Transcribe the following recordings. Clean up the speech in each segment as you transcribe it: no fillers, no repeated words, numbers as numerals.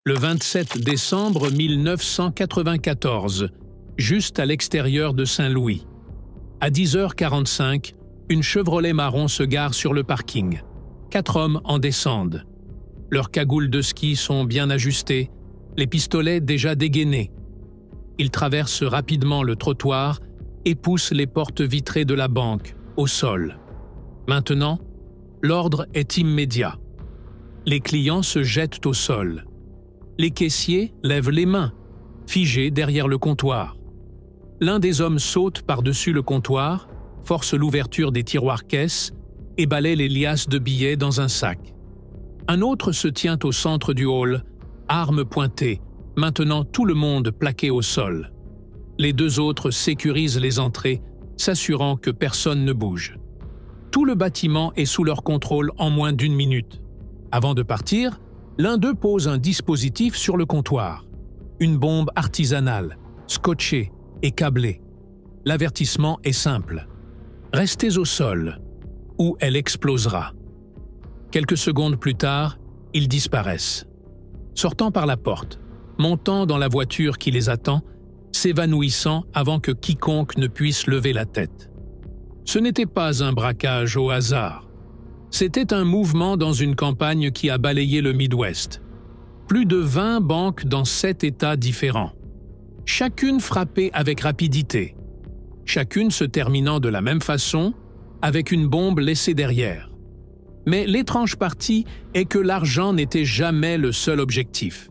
Le 27 décembre 1994, juste à l'extérieur de Saint-Louis. À 10h45, une Chevrolet marron se gare sur le parking. 4 hommes en descendent. Leurs cagoules de ski sont bien ajustées, les pistolets déjà dégainés. Ils traversent rapidement le trottoir et poussent les portes vitrées de la banque au sol. Maintenant, l'ordre est immédiat. Les clients se jettent au sol. Les caissiers lèvent les mains, figés derrière le comptoir. L'un des hommes saute par-dessus le comptoir, force l'ouverture des tiroirs caisses et balaie les liasses de billets dans un sac. Un autre se tient au centre du hall, arme pointée, maintenant tout le monde plaqué au sol. Les 2 autres sécurisent les entrées, s'assurant que personne ne bouge. Tout le bâtiment est sous leur contrôle en moins d'1 minute. Avant de partir, l'un d'eux pose un dispositif sur le comptoir. Une bombe artisanale, scotchée et câblée. L'avertissement est simple. Restez au sol, ou elle explosera. Quelques secondes plus tard, ils disparaissent. Sortant par la porte, montant dans la voiture qui les attend, s'évanouissant avant que quiconque ne puisse lever la tête. Ce n'était pas un braquage au hasard. C'était un mouvement dans une campagne qui a balayé le Midwest. Plus de 20 banques dans 7 États différents. Chacune frappée avec rapidité. Chacune se terminant de la même façon, avec une bombe laissée derrière. Mais l'étrange partie est que l'argent n'était jamais le seul objectif.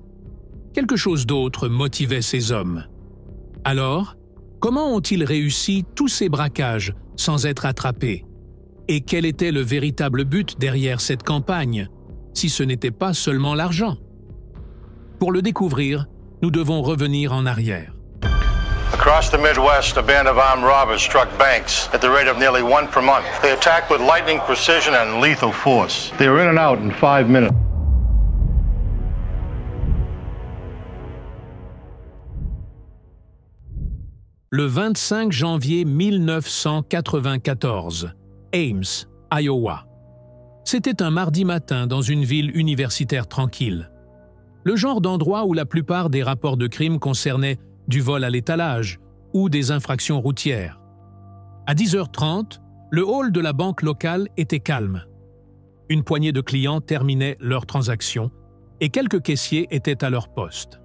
Quelque chose d'autre motivait ces hommes. Alors, comment ont-ils réussi tous ces braquages sans être attrapés? Et quel était le véritable but derrière cette campagne, si ce n'était pas seulement l'argent? Pour le découvrir, nous devons revenir en arrière. Across the Midwest, a band of armed robbers struck banks at the rate of nearly 1 per month. They attacked with lightning precision and lethal force. They were in and out in 5 minutes. Le 25 janvier 1994, Ames, Iowa. C'était un mardi matin dans une ville universitaire tranquille. Le genre d'endroit où la plupart des rapports de crime concernaient du vol à l'étalage ou des infractions routières. À 10h30, le hall de la banque locale était calme. Une poignée de clients terminaient leurs transactions et quelques caissiers étaient à leur poste.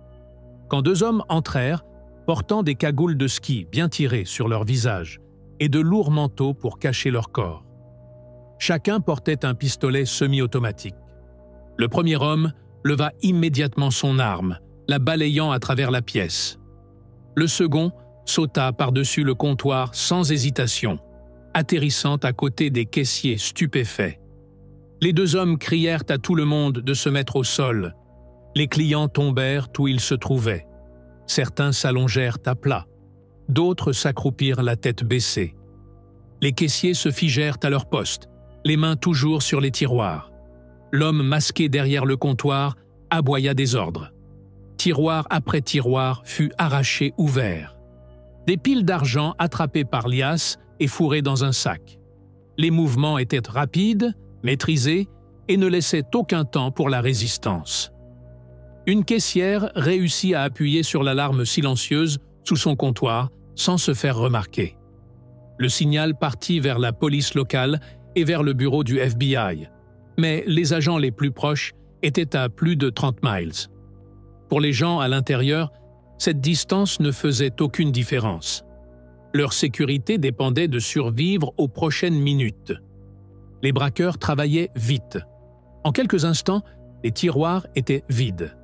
Quand 2 hommes entrèrent, portant des cagoules de ski bien tirées sur leur visage et de lourds manteaux pour cacher leur corps. Chacun portait un pistolet semi-automatique. Le premier homme leva immédiatement son arme, la balayant à travers la pièce. Le second sauta par-dessus le comptoir sans hésitation, atterrissant à côté des caissiers stupéfaits. Les 2 hommes crièrent à tout le monde de se mettre au sol. Les clients tombèrent où ils se trouvaient. Certains s'allongèrent à plat, d'autres s'accroupirent la tête baissée. Les caissiers se figèrent à leur poste, les mains toujours sur les tiroirs. L'homme masqué derrière le comptoir aboya des ordres. Tiroir après tiroir fut arraché ouvert. Des piles d'argent attrapées par liasses et fourrées dans un sac. Les mouvements étaient rapides, maîtrisés et ne laissaient aucun temps pour la résistance. Une caissière réussit à appuyer sur l'alarme silencieuse sous son comptoir sans se faire remarquer. Le signal partit vers la police locale et vers le bureau du FBI, mais les agents les plus proches étaient à plus de 30 miles. Pour les gens à l'intérieur, cette distance ne faisait aucune différence. Leur sécurité dépendait de survivre aux prochaines minutes. Les braqueurs travaillaient vite. En quelques instants, les tiroirs étaient vides.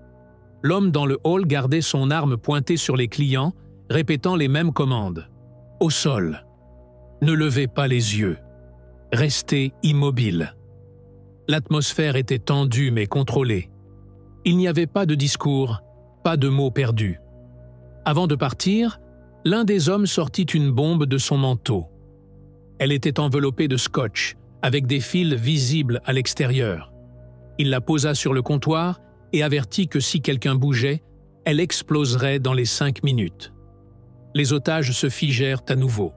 L'homme dans le hall gardait son arme pointée sur les clients, répétant les mêmes commandes. Au sol. Ne levez pas les yeux. Restez immobile. L'atmosphère était tendue mais contrôlée. Il n'y avait pas de discours, pas de mots perdus. Avant de partir, l'un des hommes sortit une bombe de son manteau. Elle était enveloppée de scotch, avec des fils visibles à l'extérieur. Il la posa sur le comptoir et avertit que si quelqu'un bougeait, elle exploserait dans les 5 minutes. Les otages se figèrent à nouveau.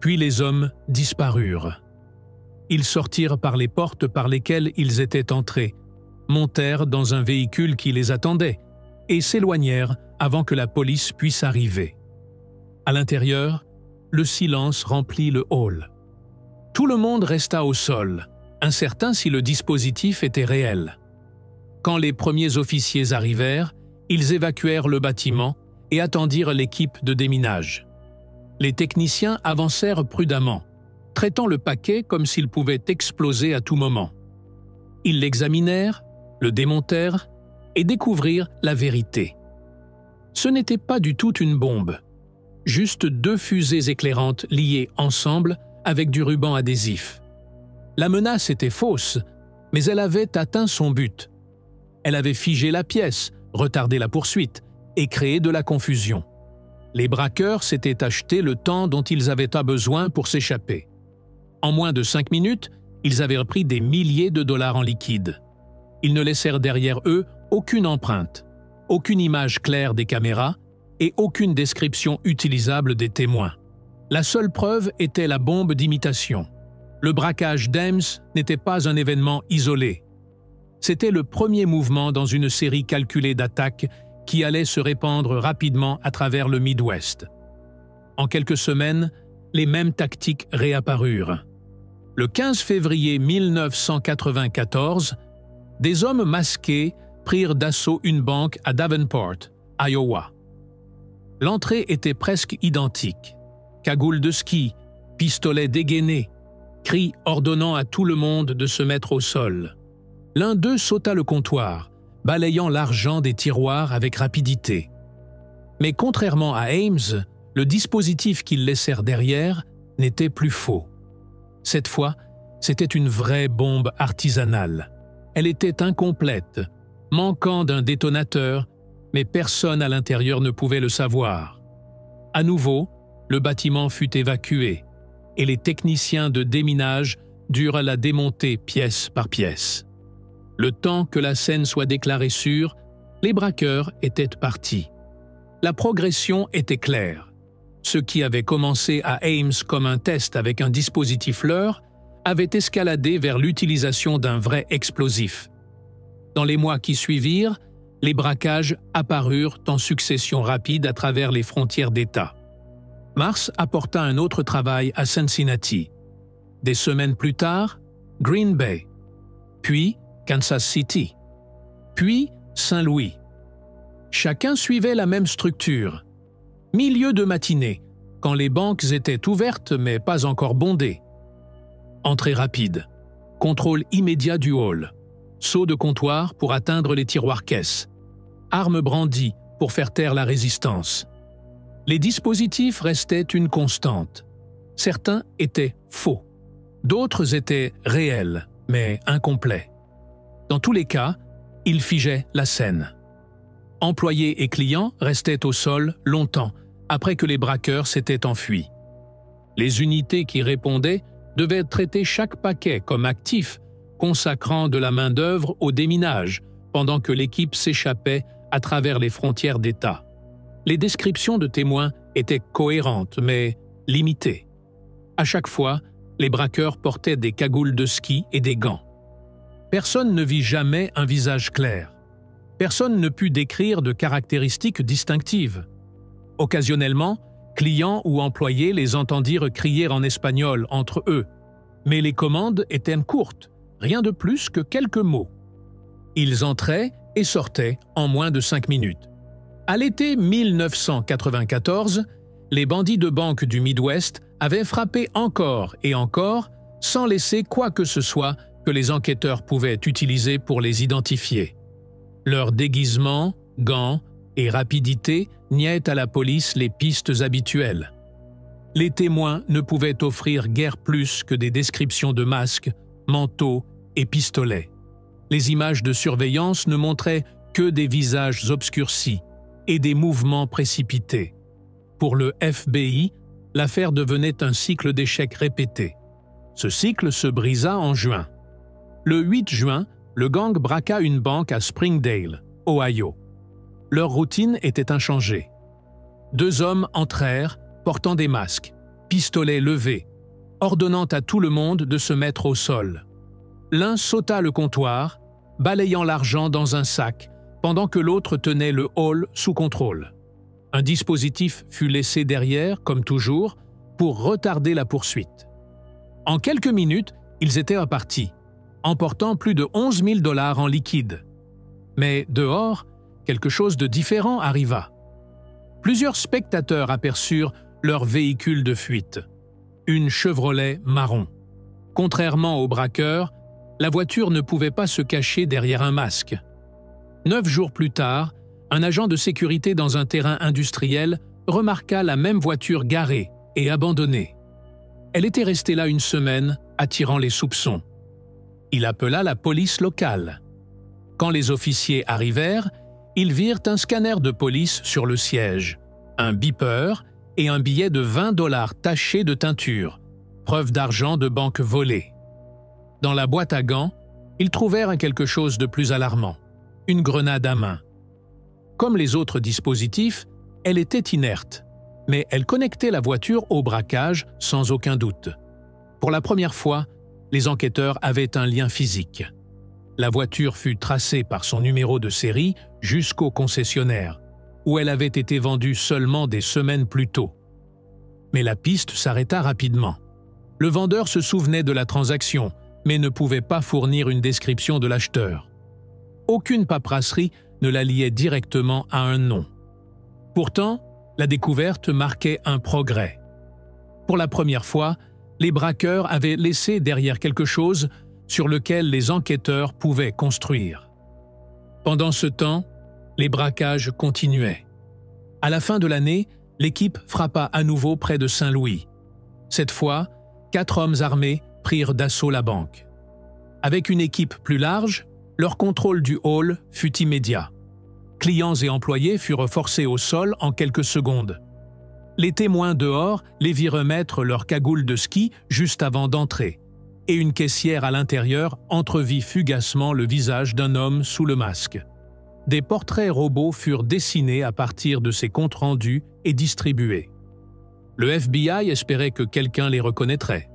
Puis les hommes disparurent. Ils sortirent par les portes par lesquelles ils étaient entrés, montèrent dans un véhicule qui les attendait et s'éloignèrent avant que la police puisse arriver. À l'intérieur, le silence remplit le hall. Tout le monde resta au sol, incertain si le dispositif était réel. Quand les premiers officiers arrivèrent, ils évacuèrent le bâtiment et attendirent l'équipe de déminage. Les techniciens avancèrent prudemment, traitant le paquet comme s'il pouvait exploser à tout moment. Ils l'examinèrent, le démontèrent et découvrirent la vérité. Ce n'était pas du tout une bombe, juste 2 fusées éclairantes liées ensemble avec du ruban adhésif. La menace était fausse, mais elle avait atteint son but. Elle avait figé la pièce, retardé la poursuite et créé de la confusion. Les braqueurs s'étaient acheté le temps dont ils avaient besoin pour s'échapper. En moins de 5 minutes, ils avaient repris des milliers de dollars en liquide. Ils ne laissèrent derrière eux aucune empreinte, aucune image claire des caméras et aucune description utilisable des témoins. La seule preuve était la bombe d'imitation. Le braquage d'Ames n'était pas un événement isolé. C'était le premier mouvement dans une série calculée d'attaques qui allait se répandre rapidement à travers le Midwest. En quelques semaines, les mêmes tactiques réapparurent. Le 15 février 1994, des hommes masqués prirent d'assaut une banque à Davenport, Iowa. L'entrée était presque identique. Cagoule de ski, pistolet dégainé, cris ordonnant à tout le monde de se mettre au sol. L'un d'eux sauta le comptoir, balayant l'argent des tiroirs avec rapidité. Mais contrairement à Ames, le dispositif qu'ils laissèrent derrière n'était plus faux. Cette fois, c'était une vraie bombe artisanale. Elle était incomplète, manquant d'un détonateur, mais personne à l'intérieur ne pouvait le savoir. À nouveau, le bâtiment fut évacué et les techniciens de déminage durent la démonter pièce par pièce. Le temps que la scène soit déclarée sûre, les braqueurs étaient partis. La progression était claire. Ce qui avait commencé à Ames comme un test avec un dispositif leurre avait escaladé vers l'utilisation d'un vrai explosif. Dans les mois qui suivirent, les braquages apparurent en succession rapide à travers les frontières d'État. Mars apporta un autre travail à Cincinnati. Des semaines plus tard, Green Bay, puis Kansas City, puis Saint-Louis. Chacun suivait la même structure. Milieu de matinée, quand les banques étaient ouvertes mais pas encore bondées. Entrée rapide, contrôle immédiat du hall, saut de comptoir pour atteindre les tiroirs-caisses, arme brandie pour faire taire la résistance. Les dispositifs restaient une constante. Certains étaient faux, d'autres étaient réels, mais incomplets. Dans tous les cas, ils figeaient la scène. Employés et clients restaient au sol longtemps après que les braqueurs s'étaient enfuis. Les unités qui répondaient devaient traiter chaque paquet comme actif, consacrant de la main-d'œuvre au déminage, pendant que l'équipe s'échappait à travers les frontières d'État. Les descriptions de témoins étaient cohérentes, mais limitées. À chaque fois, les braqueurs portaient des cagoules de ski et des gants. Personne ne vit jamais un visage clair. Personne ne put décrire de caractéristiques distinctives. Occasionnellement, clients ou employés les entendirent crier en espagnol entre eux, mais les commandes étaient courtes, rien de plus que quelques mots. Ils entraient et sortaient en moins de 5 minutes. À l'été 1994, les bandits de banque du Midwest avaient frappé encore et encore, sans laisser quoi que ce soit que les enquêteurs pouvaient utiliser pour les identifier. Leur déguisement, gants et rapidité niaient à la police les pistes habituelles. Les témoins ne pouvaient offrir guère plus que des descriptions de masques, manteaux et pistolets. Les images de surveillance ne montraient que des visages obscurcis et des mouvements précipités. Pour le FBI, l'affaire devenait un cycle d'échecs répétés. Ce cycle se brisa en juin. Le 8 juin, le gang braqua une banque à Springdale, Ohio. Leur routine était inchangée. 2 hommes entrèrent, portant des masques, pistolets levés, ordonnant à tout le monde de se mettre au sol. L'un sauta le comptoir, balayant l'argent dans un sac, pendant que l'autre tenait le hall sous contrôle. Un dispositif fut laissé derrière, comme toujours, pour retarder la poursuite. En quelques minutes, ils étaient repartis, emportant plus de 11 000 $ en liquide. Mais dehors, quelque chose de différent arriva. Plusieurs spectateurs aperçurent leur véhicule de fuite, une Chevrolet marron. Contrairement aux braqueurs, la voiture ne pouvait pas se cacher derrière un masque. 9 jours plus tard, un agent de sécurité dans un terrain industriel remarqua la même voiture garée et abandonnée. Elle était restée là une semaine, attirant les soupçons. Il appela la police locale. Quand les officiers arrivèrent, ils virent un scanner de police sur le siège, un beeper et un billet de 20 $ taché de teinture, preuve d'argent de banque volé. Dans la boîte à gants, ils trouvèrent quelque chose de plus alarmant, une grenade à main. Comme les autres dispositifs, elle était inerte, mais elle connectait la voiture au braquage sans aucun doute. Pour la première fois, les enquêteurs avaient un lien physique. La voiture fut tracée par son numéro de série jusqu'au concessionnaire, où elle avait été vendue seulement des semaines plus tôt. Mais la piste s'arrêta rapidement. Le vendeur se souvenait de la transaction, mais ne pouvait pas fournir une description de l'acheteur. Aucune paperasserie ne la liait directement à un nom. Pourtant, la découverte marquait un progrès. Pour la première fois, les braqueurs avaient laissé derrière quelque chose sur lequel les enquêteurs pouvaient construire. Pendant ce temps, les braquages continuaient. À la fin de l'année, l'équipe frappa à nouveau près de Saint-Louis. Cette fois, 4 hommes armés prirent d'assaut la banque. Avec une équipe plus large, leur contrôle du hall fut immédiat. Clients et employés furent forcés au sol en quelques secondes. Les témoins dehors les virent mettre leur cagoule de ski juste avant d'entrer, et une caissière à l'intérieur entrevit fugacement le visage d'un homme sous le masque. Des portraits robots furent dessinés à partir de ces comptes rendus et distribués. Le FBI espérait que quelqu'un les reconnaîtrait.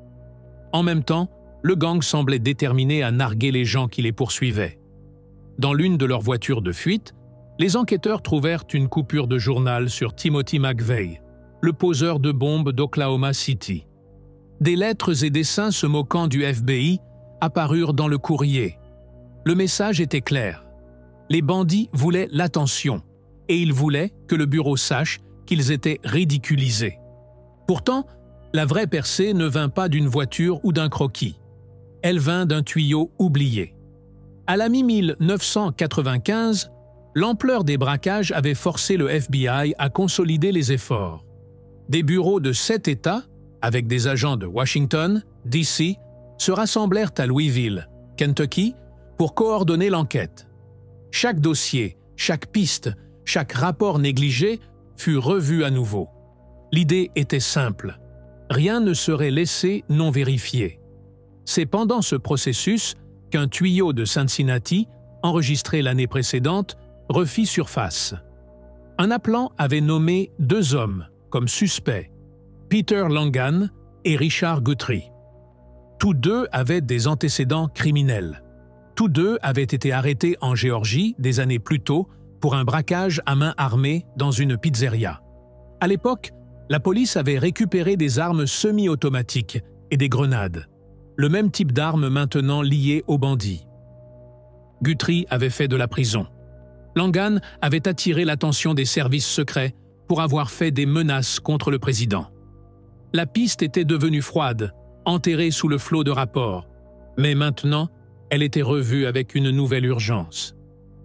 En même temps, le gang semblait déterminé à narguer les gens qui les poursuivaient. Dans l'une de leurs voitures de fuite, les enquêteurs trouvèrent une coupure de journal sur Timothy McVeigh, le poseur de bombes d'Oklahoma City. Des lettres et dessins se moquant du FBI apparurent dans le courrier. Le message était clair. Les bandits voulaient l'attention, et ils voulaient que le bureau sache qu'ils étaient ridiculisés. Pourtant, la vraie percée ne vint pas d'une voiture ou d'un croquis. Elle vint d'un tuyau oublié. À la mi-1995, l'ampleur des braquages avait forcé le FBI à consolider les efforts. Des bureaux de 7 États, avec des agents de Washington, D.C., se rassemblèrent à Louisville, Kentucky, pour coordonner l'enquête. Chaque dossier, chaque piste, chaque rapport négligé fut revu à nouveau. L'idée était simple. Rien ne serait laissé non vérifié. C'est pendant ce processus qu'un tuyau de Cincinnati, enregistré l'année précédente, refit surface. Un appelant avait nommé 2 hommes comme suspects, Peter Langan et Richard Guthrie. Tous 2 avaient des antécédents criminels. Tous 2 avaient été arrêtés en Géorgie des années plus tôt pour un braquage à main armée dans une pizzeria. À l'époque, la police avait récupéré des armes semi-automatiques et des grenades, le même type d'armes maintenant liées aux bandits. Guthrie avait fait de la prison. Langan avait attiré l'attention des services secrets pour avoir fait des menaces contre le président. La piste était devenue froide, enterrée sous le flot de rapports, mais maintenant, elle était revue avec une nouvelle urgence.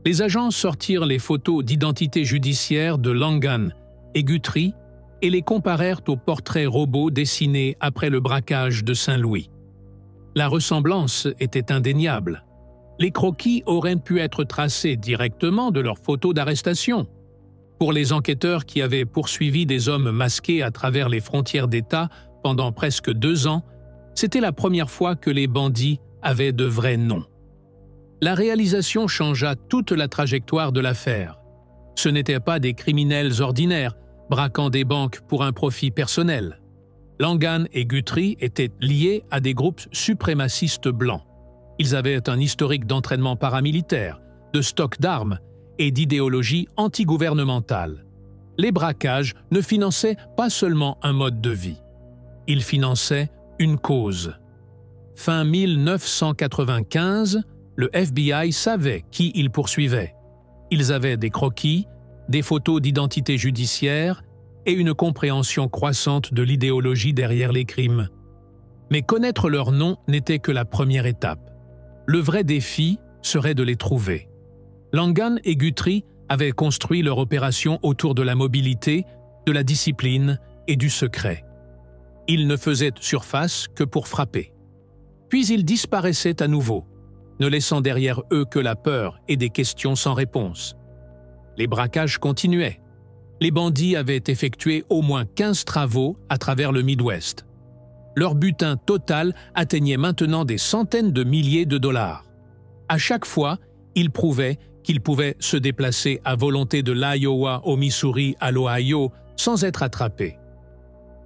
Les agents sortirent les photos d'identité judiciaire de Langan et Guthrie et les comparèrent aux portraits robots dessinés après le braquage de Saint-Louis. La ressemblance était indéniable. Les croquis auraient pu être tracés directement de leurs photos d'arrestation. Pour les enquêteurs qui avaient poursuivi des hommes masqués à travers les frontières d'État pendant presque 2 ans, c'était la première fois que les bandits avaient de vrais noms. La réalisation changea toute la trajectoire de l'affaire. Ce n'étaient pas des criminels ordinaires, braquant des banques pour un profit personnel. Langan et Guthrie étaient liés à des groupes suprémacistes blancs. Ils avaient un historique d'entraînement paramilitaire, de stock d'armes et d'idéologie antigouvernementale. Les braquages ne finançaient pas seulement un mode de vie. Ils finançaient une cause. Fin 1995, le FBI savait qui il poursuivait. Ils avaient des croquis, des photos d'identité judiciaire et une compréhension croissante de l'idéologie derrière les crimes. Mais connaître leur nom n'était que la première étape. Le vrai défi serait de les trouver. Langan et Guthrie avaient construit leur opération autour de la mobilité, de la discipline et du secret. Ils ne faisaient surface que pour frapper. Puis ils disparaissaient à nouveau, ne laissant derrière eux que la peur et des questions sans réponse. Les braquages continuaient. Les bandits avaient effectué au moins 15 travaux à travers le Midwest. Leur butin total atteignait maintenant des centaines de milliers de dollars. À chaque fois, ils prouvaient qu'ils pouvaient se déplacer à volonté de l'Iowa au Missouri à l'Ohio sans être attrapés.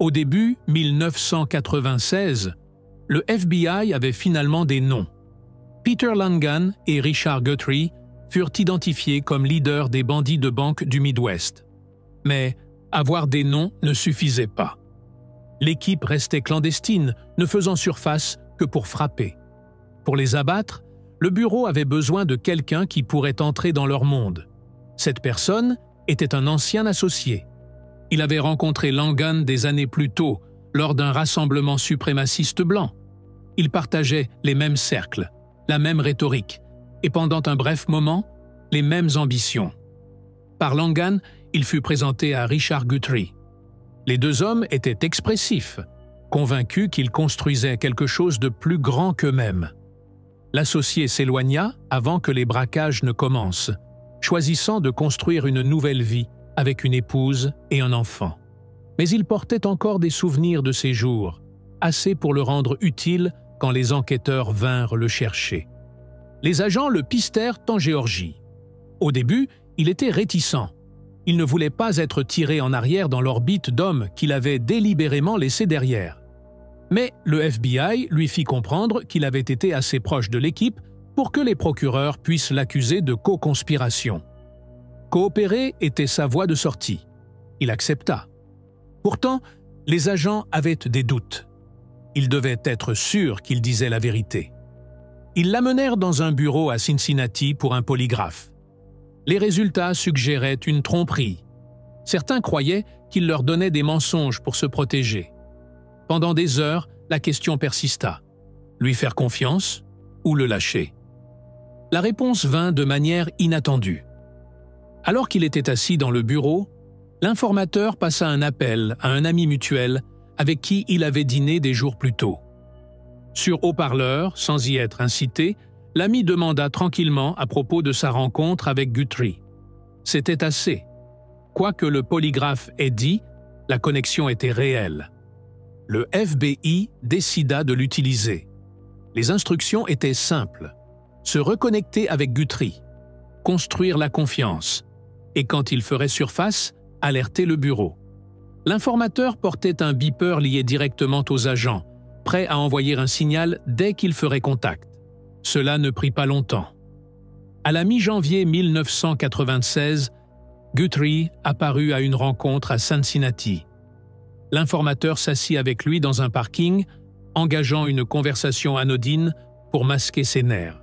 Au début 1996, le FBI avait finalement des noms. Peter Langan et Richard Guthrie furent identifiés comme leaders des bandits de banque du Midwest. Mais avoir des noms ne suffisait pas. L'équipe restait clandestine, ne faisant surface que pour frapper. Pour les abattre, le bureau avait besoin de quelqu'un qui pourrait entrer dans leur monde. Cette personne était un ancien associé. Il avait rencontré Langan des années plus tôt, lors d'un rassemblement suprémaciste blanc. Ils partageaient les mêmes cercles, la même rhétorique, et pendant un bref moment, les mêmes ambitions. Par Langan, il fut présenté à Richard Guthrie. Les deux hommes étaient expressifs, convaincus qu'ils construisaient quelque chose de plus grand qu'eux-mêmes. L'associé s'éloigna avant que les braquages ne commencent, choisissant de construire une nouvelle vie avec une épouse et un enfant. Mais il portait encore des souvenirs de ces jours, assez pour le rendre utile quand les enquêteurs vinrent le chercher. Les agents le pistèrent en Géorgie. Au début, il était réticent. Il ne voulait pas être tiré en arrière dans l'orbite d'hommes qu'il avait délibérément laissés derrière. Mais le FBI lui fit comprendre qu'il avait été assez proche de l'équipe pour que les procureurs puissent l'accuser de co-conspiration. Coopérer était sa voie de sortie. Il accepta. Pourtant, les agents avaient des doutes. Ils devaient être sûrs qu'il disait la vérité. Ils l'amenèrent dans un bureau à Cincinnati pour un polygraphe. Les résultats suggéraient une tromperie. Certains croyaient qu'il leur donnait des mensonges pour se protéger. Pendant des heures, la question persista. Lui faire confiance ou le lâcher? La réponse vint de manière inattendue. Alors qu'il était assis dans le bureau, l'informateur passa un appel à un ami mutuel avec qui il avait dîné des jours plus tôt. Sur haut-parleur, sans y être incité, l'ami demanda tranquillement à propos de sa rencontre avec Guthrie. C'était assez. Quoi que le polygraphe ait dit, la connexion était réelle. Le FBI décida de l'utiliser. Les instructions étaient simples. Se reconnecter avec Guthrie, construire la confiance, et quand il ferait surface, alerter le bureau. L'informateur portait un beeper lié directement aux agents, prêt à envoyer un signal dès qu'il ferait contact. Cela ne prit pas longtemps. À la mi-janvier 1996, Guthrie apparut à une rencontre à Cincinnati. L'informateur s'assit avec lui dans un parking, engageant une conversation anodine pour masquer ses nerfs.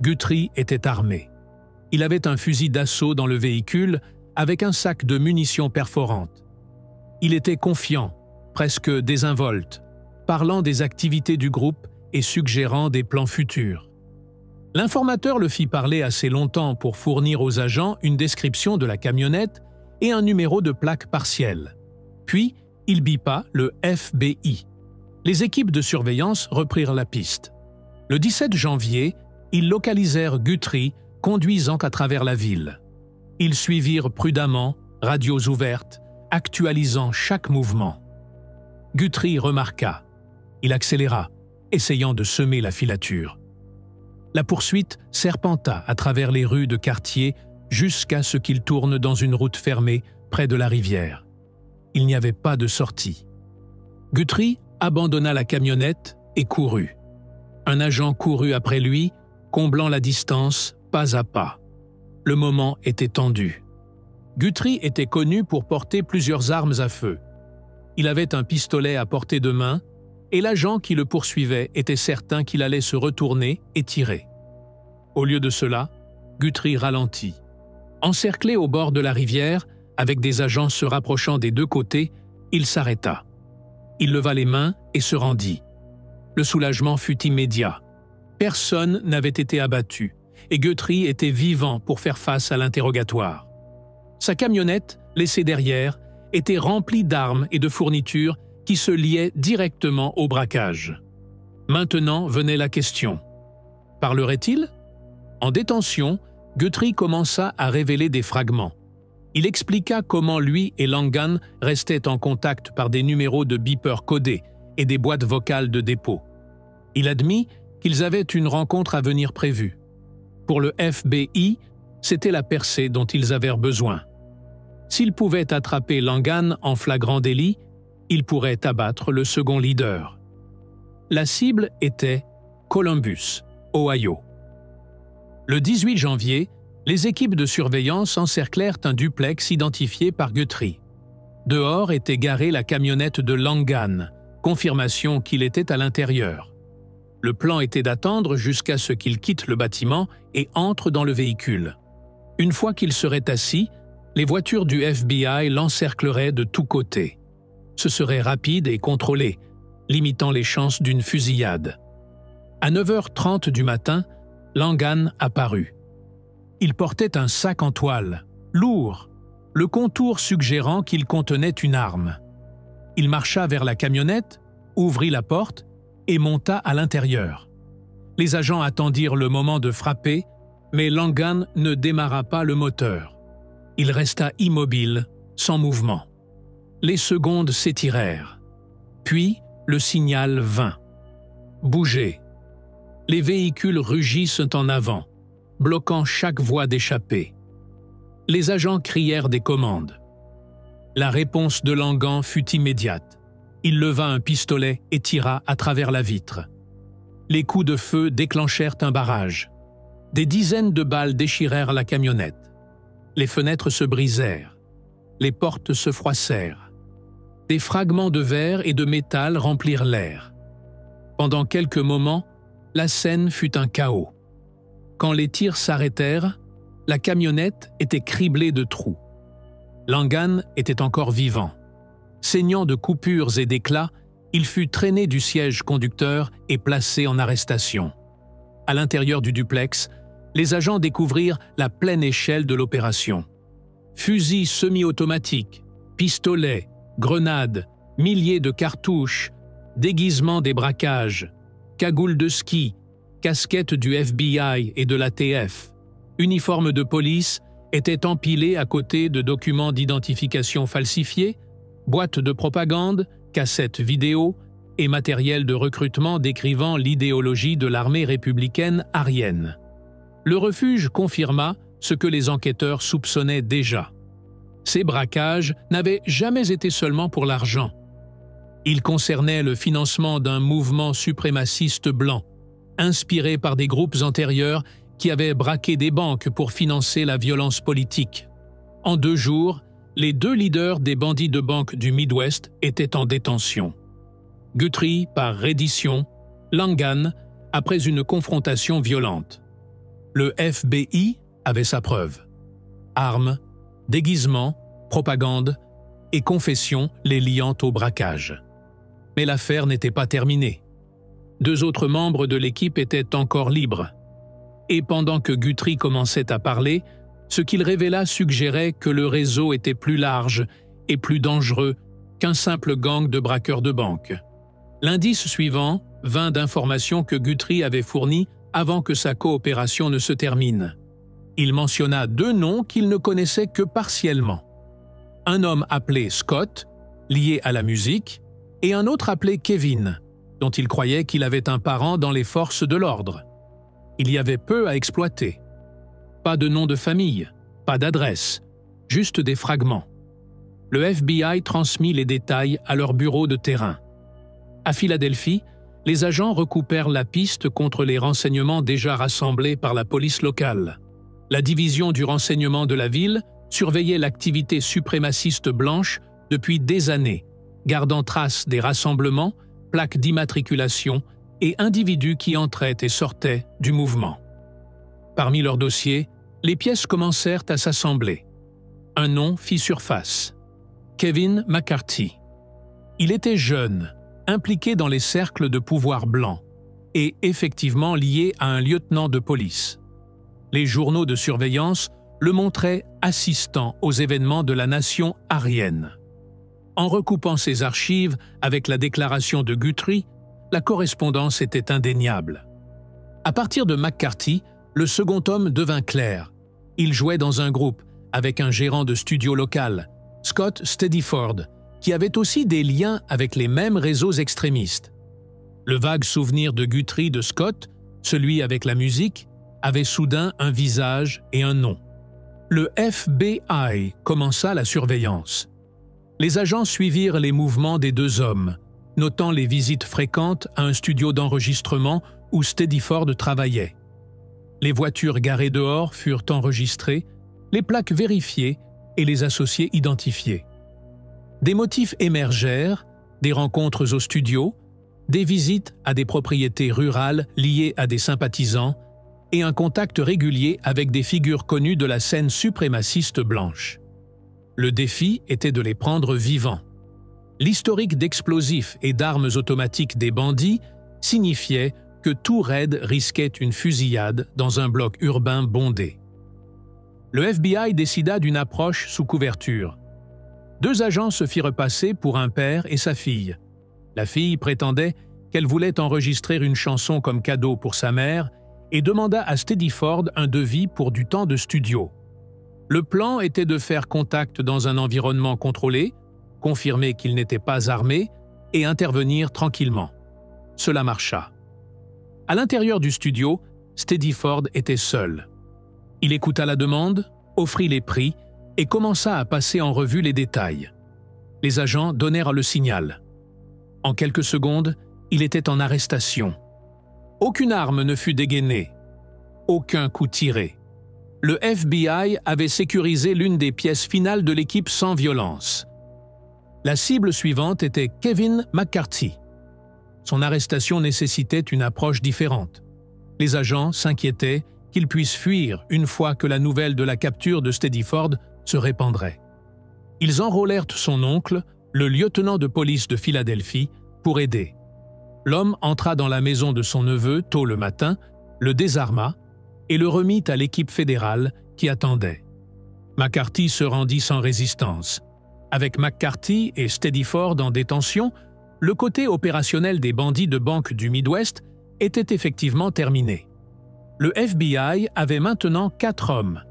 Guthrie était armé. Il avait un fusil d'assaut dans le véhicule avec un sac de munitions perforantes. Il était confiant, presque désinvolte, parlant des activités du groupe et suggérant des plans futurs. L'informateur le fit parler assez longtemps pour fournir aux agents une description de la camionnette et un numéro de plaque partiel. Puis, il bipa le FBI. Les équipes de surveillance reprirent la piste. Le 17 janvier, ils localisèrent Guthrie conduisant à travers la ville. Ils suivirent prudemment, radios ouvertes, actualisant chaque mouvement. Guthrie remarqua. Il accéléra, essayant de semer la filature. La poursuite serpenta à travers les rues de quartier jusqu'à ce qu'il tourne dans une route fermée près de la rivière. Il n'y avait pas de sortie. Guthrie abandonna la camionnette et courut. Un agent courut après lui, comblant la distance pas à pas. Le moment était tendu. Guthrie était connu pour porter plusieurs armes à feu. Il avait un pistolet à portée de main, et l'agent qui le poursuivait était certain qu'il allait se retourner et tirer. Au lieu de cela, Guthrie ralentit. Encerclé au bord de la rivière, avec des agents se rapprochant des deux côtés, il s'arrêta. Il leva les mains et se rendit. Le soulagement fut immédiat. Personne n'avait été abattu, et Guthrie était vivant pour faire face à l'interrogatoire. Sa camionnette, laissée derrière, était remplie d'armes et de fournitures qui se liaient directement au braquage. Maintenant venait la question. Parlerait-il? En détention, Guthrie commença à révéler des fragments. Il expliqua comment lui et Langan restaient en contact par des numéros de beeper codés et des boîtes vocales de dépôt. Il admit qu'ils avaient une rencontre à venir prévue. Pour le FBI, c'était la percée dont ils avaient besoin. S'ils pouvaient attraper Langan en flagrant délit, ils pourraient abattre le second leader. La cible était Columbus, Ohio. Le 18 janvier, les équipes de surveillance encerclèrent un duplex identifié par Guthrie. Dehors était garée la camionnette de Langan, confirmation qu'il était à l'intérieur. Le plan était d'attendre jusqu'à ce qu'il quitte le bâtiment et entre dans le véhicule. Une fois qu'il serait assis, les voitures du FBI l'encercleraient de tous côtés. Ce serait rapide et contrôlé, limitant les chances d'une fusillade. À 9h30 du matin, Langan apparut. Il portait un sac en toile, lourd, le contour suggérant qu'il contenait une arme. Il marcha vers la camionnette, ouvrit la porte et monta à l'intérieur. Les agents attendirent le moment de frapper, mais Langan ne démarra pas le moteur. Il resta immobile, sans mouvement. Les secondes s'étirèrent. Puis, le signal vint. Bougez. Les véhicules rugissent en avant, bloquant chaque voie d'échappée. Les agents crièrent des commandes. La réponse de Langan fut immédiate. Il leva un pistolet et tira à travers la vitre. Les coups de feu déclenchèrent un barrage. Des dizaines de balles déchirèrent la camionnette. Les fenêtres se brisèrent. Les portes se froissèrent. Des fragments de verre et de métal remplirent l'air. Pendant quelques moments, la scène fut un chaos. Quand les tirs s'arrêtèrent, la camionnette était criblée de trous. Langan était encore vivant. Saignant de coupures et d'éclats, il fut traîné du siège conducteur et placé en arrestation. À l'intérieur du duplex, les agents découvrirent la pleine échelle de l'opération. Fusils semi-automatiques, pistolets, grenades, milliers de cartouches, déguisements des braquages, cagoules de ski, casquettes du FBI et de l'ATF, uniformes de police étaient empilés à côté de documents d'identification falsifiés, boîtes de propagande, cassettes vidéo et matériel de recrutement décrivant l'idéologie de l'armée républicaine aryenne. Le refuge confirma ce que les enquêteurs soupçonnaient déjà. Ces braquages n'avaient jamais été seulement pour l'argent. Ils concernaient le financement d'un mouvement suprémaciste blanc, inspiré par des groupes antérieurs qui avaient braqué des banques pour financer la violence politique. En 2 jours, les 2 leaders des bandits de banque du Midwest étaient en détention. Guthrie par reddition, Langan après une confrontation violente. Le FBI avait sa preuve. Armes, déguisements, propagande et confessions les liant au braquage. Mais l'affaire n'était pas terminée. 2 autres membres de l'équipe étaient encore libres. Et pendant que Guthrie commençait à parler, ce qu'il révéla suggérait que le réseau était plus large et plus dangereux qu'un simple gang de braqueurs de banque. L'indice suivant vint d'informations que Guthrie avait fournies avant que sa coopération ne se termine. Il mentionna 2 noms qu'il ne connaissait que partiellement. Un homme appelé Scott, lié à la musique, et un autre appelé Kevin, dont il croyait qu'il avait un parent dans les forces de l'ordre. Il y avait peu à exploiter. Pas de nom de famille, pas d'adresse, juste des fragments. Le FBI transmit les détails à leur bureau de terrain. À Philadelphie, les agents recoupèrent la piste contre les renseignements déjà rassemblés par la police locale. La division du renseignement de la ville surveillait l'activité suprémaciste blanche depuis des années, gardant trace des rassemblements, plaques d'immatriculation et individus qui entraient et sortaient du mouvement. Parmi leurs dossiers, les pièces commencèrent à s'assembler. Un nom fit surface. Kevin McCarthy. Il était jeune, impliqué dans les cercles de pouvoir blanc, et effectivement lié à un lieutenant de police. Les journaux de surveillance le montraient assistant aux événements de la nation aryenne. En recoupant ses archives avec la déclaration de Guthrie, la correspondance était indéniable. À partir de McCarthy, le second homme devint clair. Il jouait dans un groupe avec un gérant de studio local, Scott Steadyford, qui avait aussi des liens avec les mêmes réseaux extrémistes. Le vague souvenir de Guthrie de Scott, celui avec la musique, avait soudain un visage et un nom. Le FBI commença la surveillance. Les agents suivirent les mouvements des deux hommes, notant les visites fréquentes à un studio d'enregistrement où Steadyford travaillait. Les voitures garées dehors furent enregistrées, les plaques vérifiées et les associés identifiés. Des motifs émergèrent, des rencontres au studio, des visites à des propriétés rurales liées à des sympathisants et un contact régulier avec des figures connues de la scène suprémaciste blanche. Le défi était de les prendre vivants. L'historique d'explosifs et d'armes automatiques des bandits signifiait que tout raid risquait une fusillade dans un bloc urbain bondé. Le FBI décida d'une approche sous couverture. Deux agents se firent passer pour un père et sa fille. La fille prétendait qu'elle voulait enregistrer une chanson comme cadeau pour sa mère et demanda à Steadyford un devis pour du temps de studio. Le plan était de faire contact dans un environnement contrôlé, confirmer qu'il n'était pas armé et intervenir tranquillement. Cela marcha. À l'intérieur du studio, Steadyford était seul. Il écouta la demande, offrit les prix et commença à passer en revue les détails. Les agents donnèrent le signal. En quelques secondes, il était en arrestation. Aucune arme ne fut dégainée. Aucun coup tiré. Le FBI avait sécurisé l'une des pièces finales de l'équipe sans violence. La cible suivante était Kevin McCarthy. Son arrestation nécessitait une approche différente. Les agents s'inquiétaient qu'il puisse fuir une fois que la nouvelle de la capture de Steadyford se répandrait. Ils enrôlèrent son oncle, le lieutenant de police de Philadelphie, pour aider. L'homme entra dans la maison de son neveu tôt le matin, le désarma et le remit à l'équipe fédérale qui attendait. McCarthy se rendit sans résistance. Avec McCarthy et Steadyford en détention, le côté opérationnel des bandits de banque du Midwest était effectivement terminé. Le FBI avait maintenant 4 hommes: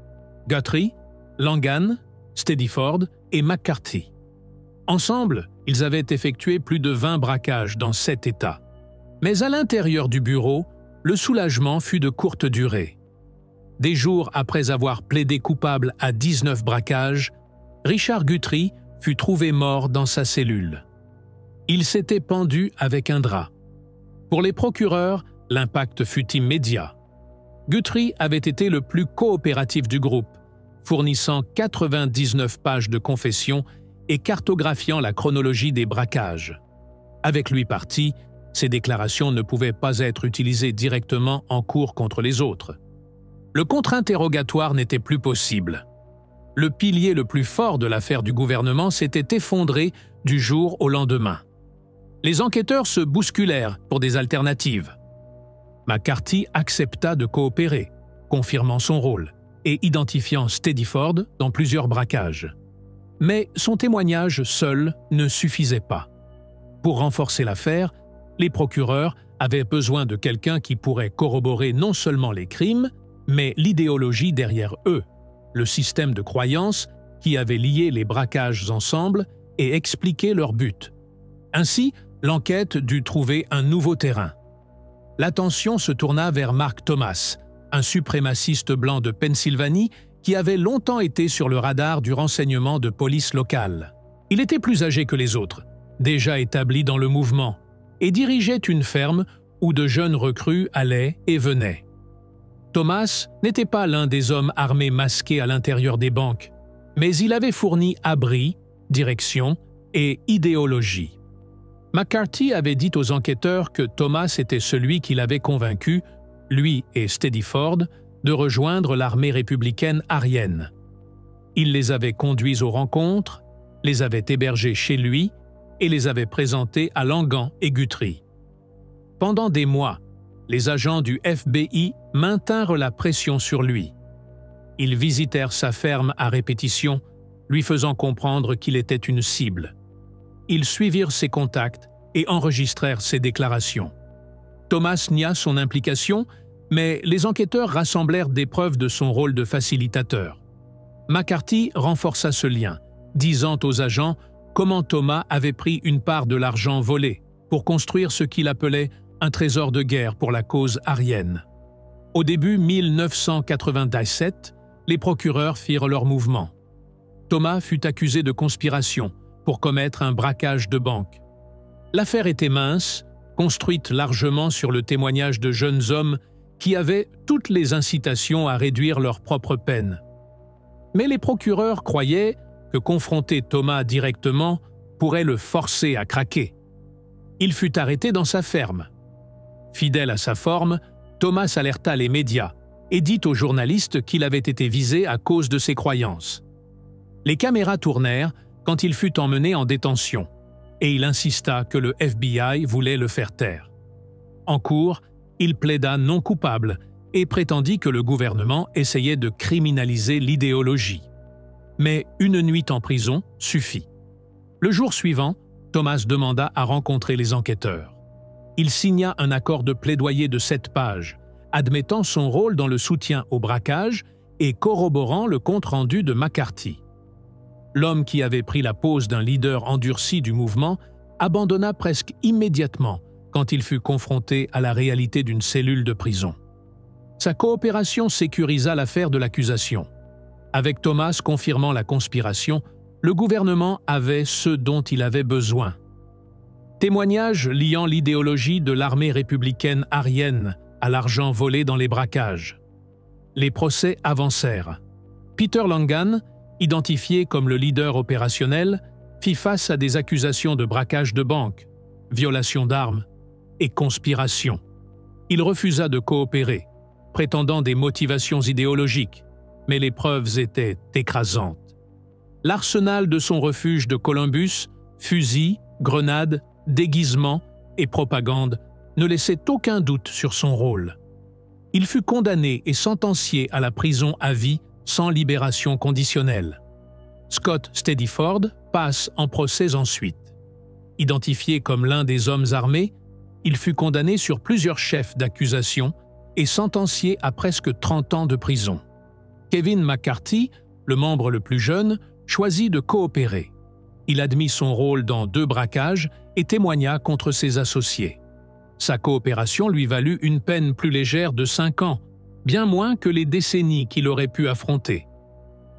Guthrie, Langan, Steadyford et McCarthy. Ensemble, ils avaient effectué plus de 20 braquages dans 7 États. Mais à l'intérieur du bureau, le soulagement fut de courte durée. Des jours après avoir plaidé coupable à 19 braquages, Richard Guthrie fut trouvé mort dans sa cellule. Il s'était pendu avec un drap. Pour les procureurs, l'impact fut immédiat. Guthrie avait été le plus coopératif du groupe, fournissant 99 pages de confession et cartographiant la chronologie des braquages. Avec lui parti, ces déclarations ne pouvaient pas être utilisées directement en cours contre les autres. Le contre-interrogatoire n'était plus possible. Le pilier le plus fort de l'affaire du gouvernement s'était effondré du jour au lendemain. Les enquêteurs se bousculèrent pour des alternatives. McCarthy accepta de coopérer, confirmant son rôle et identifiant Steadyford dans plusieurs braquages. Mais son témoignage seul ne suffisait pas. Pour renforcer l'affaire, les procureurs avaient besoin de quelqu'un qui pourrait corroborer non seulement les crimes, mais l'idéologie derrière eux, le système de croyance qui avait lié les braquages ensemble et expliqué leur but. Ainsi, l'enquête dut trouver un nouveau terrain. L'attention se tourna vers Mark Thomas, un suprémaciste blanc de Pennsylvanie qui avait longtemps été sur le radar du renseignement de police locale. Il était plus âgé que les autres, déjà établi dans le mouvement, et dirigeait une ferme où de jeunes recrues allaient et venaient. Thomas n'était pas l'un des hommes armés masqués à l'intérieur des banques, mais il avait fourni abri, direction et idéologie. McCarthy avait dit aux enquêteurs que Thomas était celui qui l'avait convaincu, lui et Steady-Ford, de rejoindre l'armée républicaine arienne. Il les avait conduits aux rencontres, les avait hébergés chez lui et les avait présentés à Langan et Guthrie. Pendant des mois, les agents du FBI maintinrent la pression sur lui. Ils visitèrent sa ferme à répétition, lui faisant comprendre qu'il était une cible. Ils suivirent ses contacts et enregistrèrent ses déclarations. Thomas nia son implication, mais les enquêteurs rassemblèrent des preuves de son rôle de facilitateur. McCarthy renforça ce lien, disant aux agents comment Thomas avait pris une part de l'argent volé pour construire ce qu'il appelait un trésor de guerre pour la cause arienne. Au début 1997, les procureurs firent leur mouvement. Thomas fut accusé de conspiration pour commettre un braquage de banque. L'affaire était mince, construite largement sur le témoignage de jeunes hommes qui avaient toutes les incitations à réduire leur propre peine. Mais les procureurs croyaient que confronter Thomas directement pourrait le forcer à craquer. Il fut arrêté dans sa ferme. Fidèle à sa forme, Thomas alerta les médias et dit aux journalistes qu'il avait été visé à cause de ses croyances. Les caméras tournèrent quand il fut emmené en détention, et il insista que le FBI voulait le faire taire. En cour, il plaida non coupable et prétendit que le gouvernement essayait de criminaliser l'idéologie. Mais une nuit en prison suffit. Le jour suivant, Thomas demanda à rencontrer les enquêteurs. Il signa un accord de plaidoyer de 7 pages, admettant son rôle dans le soutien au braquage et corroborant le compte-rendu de McCarthy. L'homme qui avait pris la pose d'un leader endurci du mouvement abandonna presque immédiatement quand il fut confronté à la réalité d'une cellule de prison. Sa coopération sécurisa l'affaire de l'accusation. Avec Thomas confirmant la conspiration, le gouvernement avait ce dont il avait besoin. Témoignages liant l'idéologie de l'armée républicaine arienne à l'argent volé dans les braquages. Les procès avancèrent. Peter Langan, identifié comme le leader opérationnel, fit face à des accusations de braquage de banque, violation d'armes et conspiration. Il refusa de coopérer, prétendant des motivations idéologiques, mais les preuves étaient écrasantes. L'arsenal de son refuge de Columbus, fusils, grenades, déguisements et propagande ne laissait aucun doute sur son rôle. Il fut condamné et sentencié à la prison à vie sans libération conditionnelle. Scott Steady-Ford passe en procès ensuite. Identifié comme l'un des hommes armés, il fut condamné sur plusieurs chefs d'accusation et sentencié à presque 30 ans de prison. Kevin McCarthy, le membre le plus jeune, choisit de coopérer. Il admit son rôle dans 2 braquages et témoigna contre ses associés. Sa coopération lui valut une peine plus légère de 5 ans, bien moins que les décennies qu'il aurait pu affronter.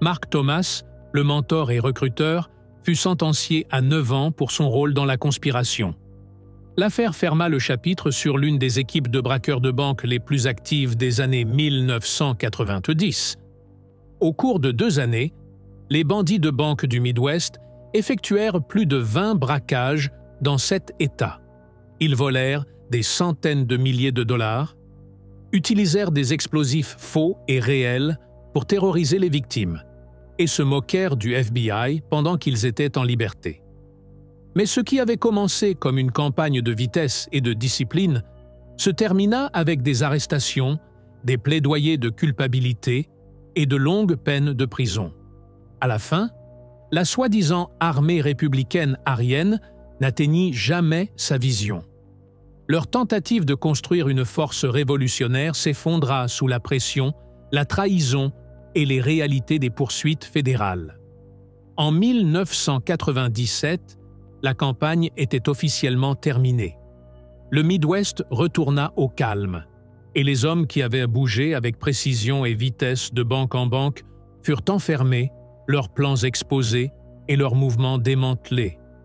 Mark Thomas, le mentor et recruteur, fut sentencié à 9 ans pour son rôle dans la conspiration. L'affaire ferma le chapitre sur l'une des équipes de braqueurs de banque les plus actives des années 1990. Au cours de 2 années, les bandits de banque du Midwest effectuèrent plus de 20 braquages dans 7 États. Ils volèrent des centaines de milliers de dollars, utilisèrent des explosifs faux et réels pour terroriser les victimes, et se moquèrent du FBI pendant qu'ils étaient en liberté. Mais ce qui avait commencé comme une campagne de vitesse et de discipline se termina avec des arrestations, des plaidoyers de culpabilité et de longues peines de prison. À la fin, la soi-disant armée républicaine arienne n'atteignit jamais sa vision. Leur tentative de construire une force révolutionnaire s'effondra sous la pression, la trahison et les réalités des poursuites fédérales. En 1997, la campagne était officiellement terminée. Le Midwest retourna au calme, et les hommes qui avaient bougé avec précision et vitesse de banque en banque furent enfermés, leurs plans exposés et leurs mouvements démantelés.